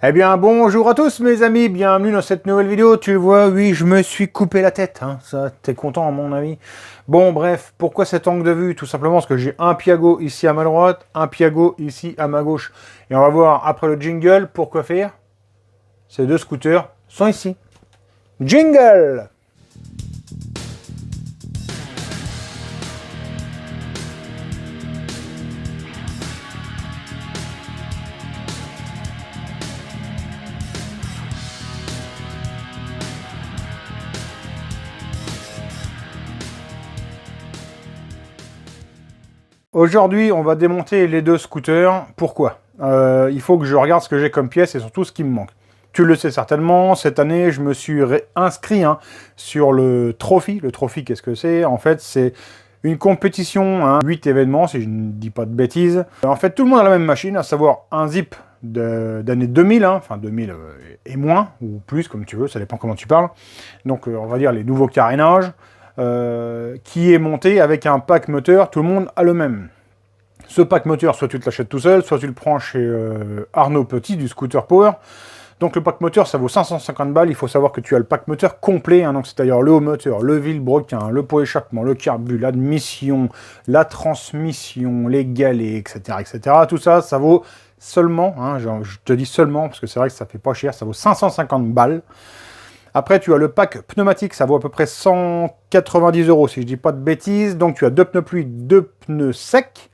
Eh bien, bonjour à tous mes amis, bienvenue dans cette nouvelle vidéo. Tu le vois, oui, je me suis coupé la tête, hein. Ça, t'es content à mon avis. Bon, bref, pourquoi cet angle de vue? Tout simplement parce que j'ai un Piaggio ici à ma droite, un Piaggio ici à ma gauche. Et on va voir après le jingle, pourquoi faire? Ces deux scooters sont ici. Jingle! Aujourd'hui, on va démonter les deux scooters. Pourquoi? Il faut que je regarde ce que j'ai comme pièces et surtout ce qui me manque. Tu le sais certainement, cette année, je me suis inscrit sur le Trophy. Le Trophy, qu'est-ce que c'est? En fait, c'est une compétition, 8 événements, si je ne dis pas de bêtises. En fait, tout le monde a la même machine, à savoir un zip d'année 2000, enfin 2000 et moins, ou plus, comme tu veux, ça dépend comment tu parles. Donc, on va dire les nouveaux carénages. Qui est monté avec un pack moteur, tout le monde a le même. Ce pack moteur, soit tu te l'achètes tout seul, soit tu le prends chez Arnaud Petit du Scooter Power. Donc le pack moteur, ça vaut 550 balles. Il faut savoir que tu as le pack moteur complet, donc c'est-à-dire le haut moteur, le vilebrequin, le pot échappement, le carbu, l'admission, la transmission, les galets, etc., etc. Tout ça, ça vaut seulement, je te dis seulement, parce que c'est vrai que ça fait pas cher, ça vaut 550 balles. Après, tu as le pack pneumatique, ça vaut à peu près 190 € si je dis pas de bêtises. Donc, tu as deux pneus pluie, deux pneus secs.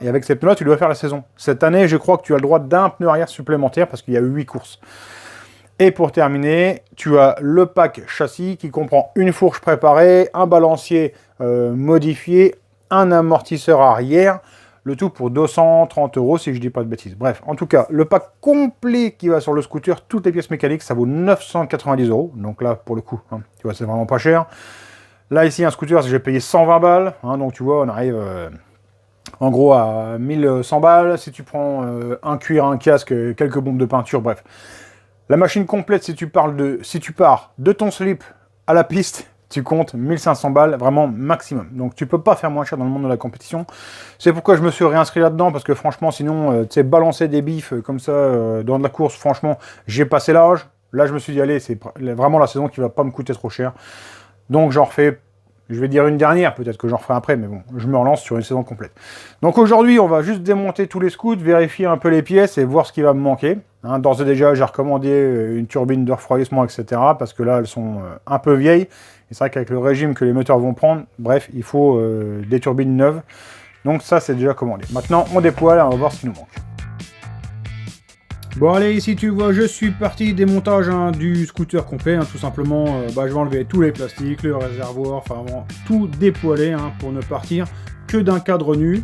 Et avec ces pneus-là, tu dois faire la saison. Cette année, je crois que tu as le droit d'un pneu arrière supplémentaire parce qu'il y a eu 8 courses. Et pour terminer, tu as le pack châssis qui comprend une fourche préparée, un balancier modifié, un amortisseur arrière, le tout pour 230 € si je dis pas de bêtises. Bref, en tout cas, le pack complet qui va sur le scooter, toutes les pièces mécaniques, ça vaut 990 €. Donc là, pour le coup, tu vois, c'est vraiment pas cher. Là, ici, un scooter, j'ai payé 120 balles. Donc tu vois, on arrive en gros à 1100 balles. Si tu prends un cuir, un casque, quelques bombes de peinture, bref. La machine complète, si tu pars de ton slip à la piste, tu comptes 1500 balles, vraiment maximum. Donc tu peux pas faire moins cher dans le monde de la compétition. C'est pourquoi je me suis réinscrit là-dedans, parce que franchement, sinon, tu sais, balancer des bifs comme ça dans de la course, franchement, j'ai passé l'âge. Là, je me suis dit, allez, c'est vraiment la saison qui va pas me coûter trop cher. Donc j'en refais, je vais dire une dernière, peut-être que j'en referai après, mais bon, je me relance sur une saison complète. Donc aujourd'hui, on va juste démonter tous les scouts, vérifier un peu les pièces et voir ce qui va me manquer. D'ores et déjà, j'ai recommandé une turbine de refroidissement, etc. parce que là, elles sont un peu vieilles. Et c'est vrai qu'avec le régime que les moteurs vont prendre, bref, il faut des turbines neuves. Donc ça, c'est déjà commandé. Maintenant, on déploie, là, on va voir ce qui nous manque. Bon allez, ici tu vois, je suis parti démontage du scooter complet, tout simplement, je vais enlever tous les plastiques, le réservoir, enfin vraiment tout dépoiler pour ne partir que d'un cadre nu.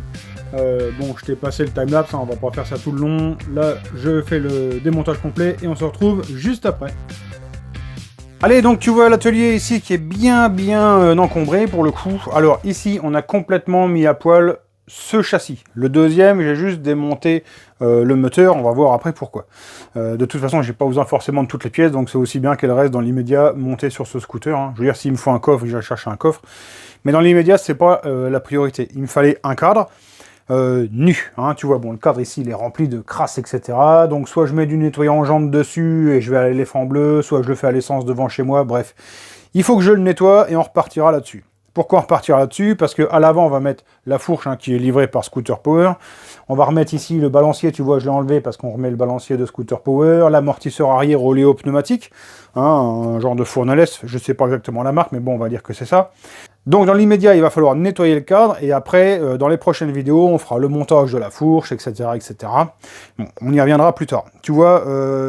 Bon, je t'ai passé le timelapse, on va pas faire ça tout le long. Là, je fais le démontage complet et on se retrouve juste après. Allez, donc tu vois l'atelier ici qui est bien encombré pour le coup. Alors ici, on a complètement mis à poil ce châssis. Le deuxième, j'ai juste démonté le moteur, on va voir après pourquoi. De toute façon, j'ai pas besoin forcément de toutes les pièces, donc c'est aussi bien qu'elles restent dans l'immédiat montées sur ce scooter. Je veux dire, s'il me faut un coffre, je vais chercher un coffre. Mais dans l'immédiat, c'est pas la priorité. Il me fallait un cadre nu. Tu vois, bon, le cadre ici, il est rempli de crasse, etc. Donc soit je mets du nettoyant en jambe dessus et je vais à l'éléphant bleu, soit je le fais à l'essence devant chez moi, bref. Il faut que je le nettoie et on repartira là-dessus. Pourquoi on repartira là-dessus? Parce qu'à l'avant, on va mettre la fourche qui est livrée par Scooter Power. On va remettre ici le balancier, tu vois, je l'ai enlevé parce qu'on remet le balancier de Scooter Power. L'amortisseur arrière oléo pneumatique, un genre de fournaise, je ne sais pas exactement la marque, mais bon, on va dire que c'est ça. Donc dans l'immédiat, il va falloir nettoyer le cadre, et après, dans les prochaines vidéos, on fera le montage de la fourche, etc. etc. Bon, on y reviendra plus tard. Tu vois,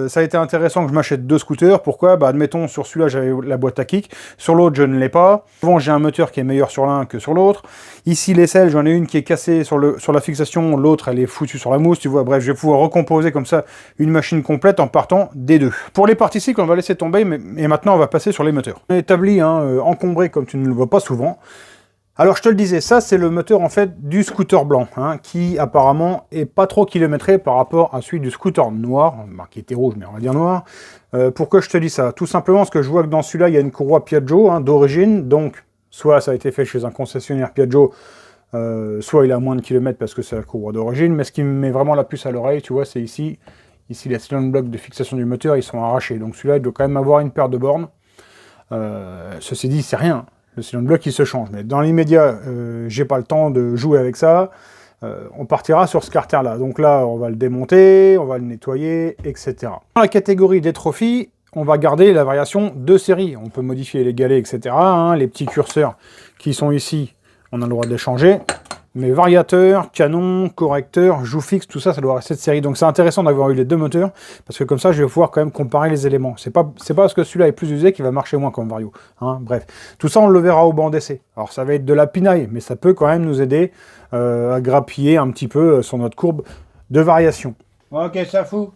ça a été intéressant que je m'achète deux scooters. Pourquoi? Admettons, sur celui-là, j'avais la boîte à kick. Sur l'autre, je ne l'ai pas. Souvent, j'ai un moteur qui est meilleur sur l'un que sur l'autre. Ici, l'aisselle, j'en ai une qui est cassée sur la fixation, l'autre, elle est foutue sur la mousse. Tu vois, bref, je vais pouvoir recomposer comme ça une machine complète en partant des deux. Pour les parties cycles, on va laisser tomber, et maintenant, on va passer sur les moteurs. On est établi, encombré, comme tu ne le vois pas souvent. Alors je te le disais, ça c'est le moteur en fait du scooter blanc, qui apparemment est pas trop kilométré par rapport à celui du scooter noir, qui était rouge mais on va dire noir. Pourquoi je te dis ça? Tout simplement parce que je vois que dans celui-là il y a une courroie Piaggio d'origine, donc soit ça a été fait chez un concessionnaire Piaggio, soit il a moins de kilomètres parce que c'est la courroie d'origine, mais ce qui me met vraiment la puce à l'oreille, tu vois, c'est ici, Ici, les cylindres blocs de fixation du moteur, ils sont arrachés. Donc celui-là, il doit quand même avoir une paire de bornes. Ceci dit, c'est rien. Le cylinder bloc, il se change. Mais dans l'immédiat, j'ai pas le temps de jouer avec ça. On partira sur ce carter-là. Donc là, on va le démonter, on va le nettoyer, etc. Dans la catégorie des trophies, on va garder la variation de série. On peut modifier les galets, etc. Hein, les petits curseurs qui sont ici, on a le droit de les changer. Mais variateur, canon, correcteur, joue fixe, tout ça, ça doit rester de série. Donc c'est intéressant d'avoir eu les deux moteurs, parce que comme ça, je vais pouvoir quand même comparer les éléments. C'est pas parce que celui-là est plus usé qu'il va marcher moins comme vario. Hein, bref, tout ça, on le verra au banc d'essai. Alors ça va être de la pinaille, mais ça peut quand même nous aider à grappiller un petit peu sur notre courbe de variation. Ok, ça fout.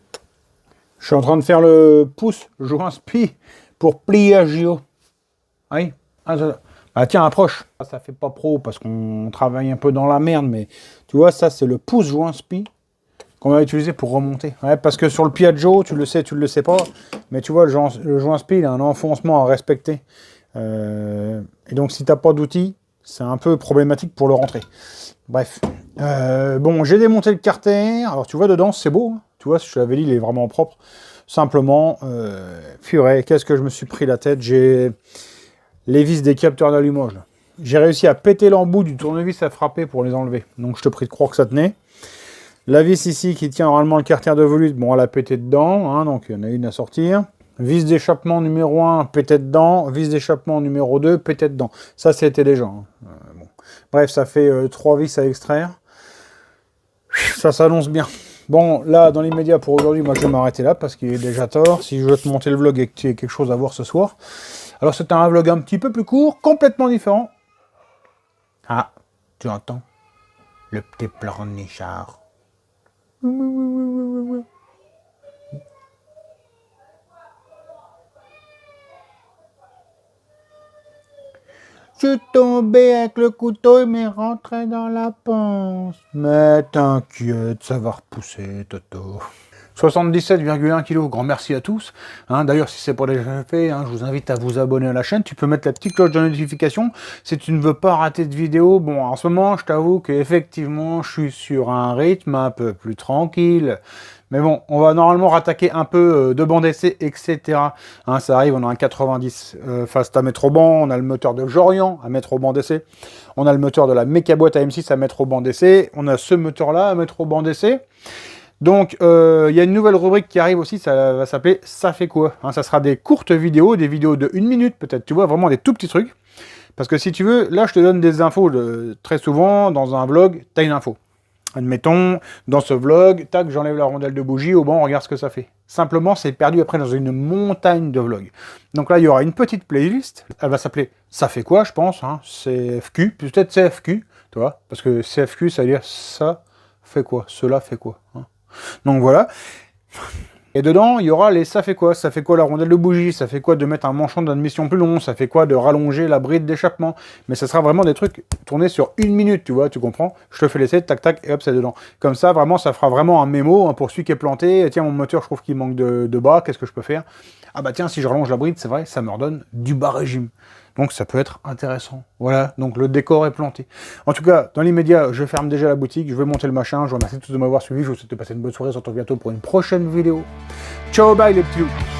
Je suis en train de faire le pouce joint spi pour pliagio. Oui. Ah tiens, approche. Ça fait pas pro parce qu'on travaille un peu dans la merde, mais tu vois, ça c'est le pouce joint spi qu'on va utiliser pour remonter. Ouais, parce que sur le Piaggio, tu le sais pas, mais tu vois, le joint spi, il a un enfoncement à respecter. Et donc, si t'as pas d'outil, c'est un peu problématique pour le rentrer. Bref. Bon, j'ai démonté le carter. Alors, tu vois, dedans, c'est beau. Hein. Tu vois, je l'avais dit, il est vraiment propre. Simplement, purée, qu'est-ce que je me suis pris la tête. J'ai les vis des capteurs d'allumage. J'ai réussi à péter l'embout du tournevis à frapper pour les enlever. Donc, je te prie de croire que ça tenait. La vis ici qui tient normalement le carter de volute, bon, elle a pété dedans. Hein, donc, il y en a une à sortir. Vis d'échappement numéro 1, pété dedans. Vis d'échappement numéro 2, pété dedans. Ça, c'était déjà. Hein. Bon. Bref, ça fait 3 vis à extraire. Ça s'annonce bien. Bon, là, dans l'immédiat, pour aujourd'hui, moi, je vais m'arrêter là parce qu'il est déjà tard. Si je veux te monter le vlog et que tu aies quelque chose à voir ce soir. Alors, c'était un vlog un petit peu plus court, complètement différent. Ah, tu entends le petit pleurnichard. Je suis tombé avec le couteau, il m'est rentré dans la panse. Mais t'inquiète, ça va repousser, Toto. 77,1 kg, grand merci à tous. Hein, d'ailleurs, si c'est pas déjà fait, hein, je vous invite à vous abonner à la chaîne. Tu peux mettre la petite cloche de notification si tu ne veux pas rater de vidéo. Bon, en ce moment, je t'avoue qu'effectivement, je suis sur un rythme un peu plus tranquille. Mais bon, on va normalement rattaquer un peu de banc d'essai, etc. Hein, ça arrive, on a un 90 Fast à mettre au banc, on a le moteur de Jorian à mettre au banc d'essai, on a le moteur de la Mecaboîte AM6 à mettre au banc d'essai, on a ce moteur-là à mettre au banc d'essai. Donc, il y a une nouvelle rubrique qui arrive aussi, ça va s'appeler « Ça fait quoi ?» hein, ça sera des courtes vidéos, des vidéos de 1 minute peut-être, tu vois, vraiment des tout petits trucs. Parce que si tu veux, là, je te donne des infos. Très souvent, dans un vlog, tu as une info. Admettons, dans ce vlog, tac, j'enlève la rondelle de bougie, au banc, on regarde ce que ça fait. Simplement, c'est perdu après dans une montagne de vlogs. Donc là, il y aura une petite playlist, elle va s'appeler « Ça fait quoi ?» je pense, hein, CFQ, peut-être CFQ, tu vois, parce que CFQ, ça veut dire « Ça fait quoi ?» Cela fait quoi hein. Donc voilà. Et dedans, il y aura les « ça fait quoi ?» Ça fait quoi la rondelle de bougie? Ça fait quoi de mettre un manchon d'admission plus long? Ça fait quoi de rallonger la bride d'échappement? Mais ça sera vraiment des trucs tournés sur 1 minute, tu vois, tu comprends? Je te fais l'essai, tac, tac, et hop, c'est dedans. Comme ça, vraiment, ça fera vraiment un mémo hein, pour celui qui est planté. Tiens, mon moteur, je trouve qu'il manque de bas, qu'est-ce que je peux faire? Ah bah tiens, si je rallonge la bride, c'est vrai, ça me redonne du bas régime. Donc ça peut être intéressant. Voilà, donc le décor est planté. En tout cas, dans l'immédiat, je ferme déjà la boutique, je vais monter le machin. Je vous remercie tous de m'avoir suivi, je vous souhaite de passer une bonne soirée, on se retrouve bientôt pour une prochaine vidéo. Ciao, bye les petits loups.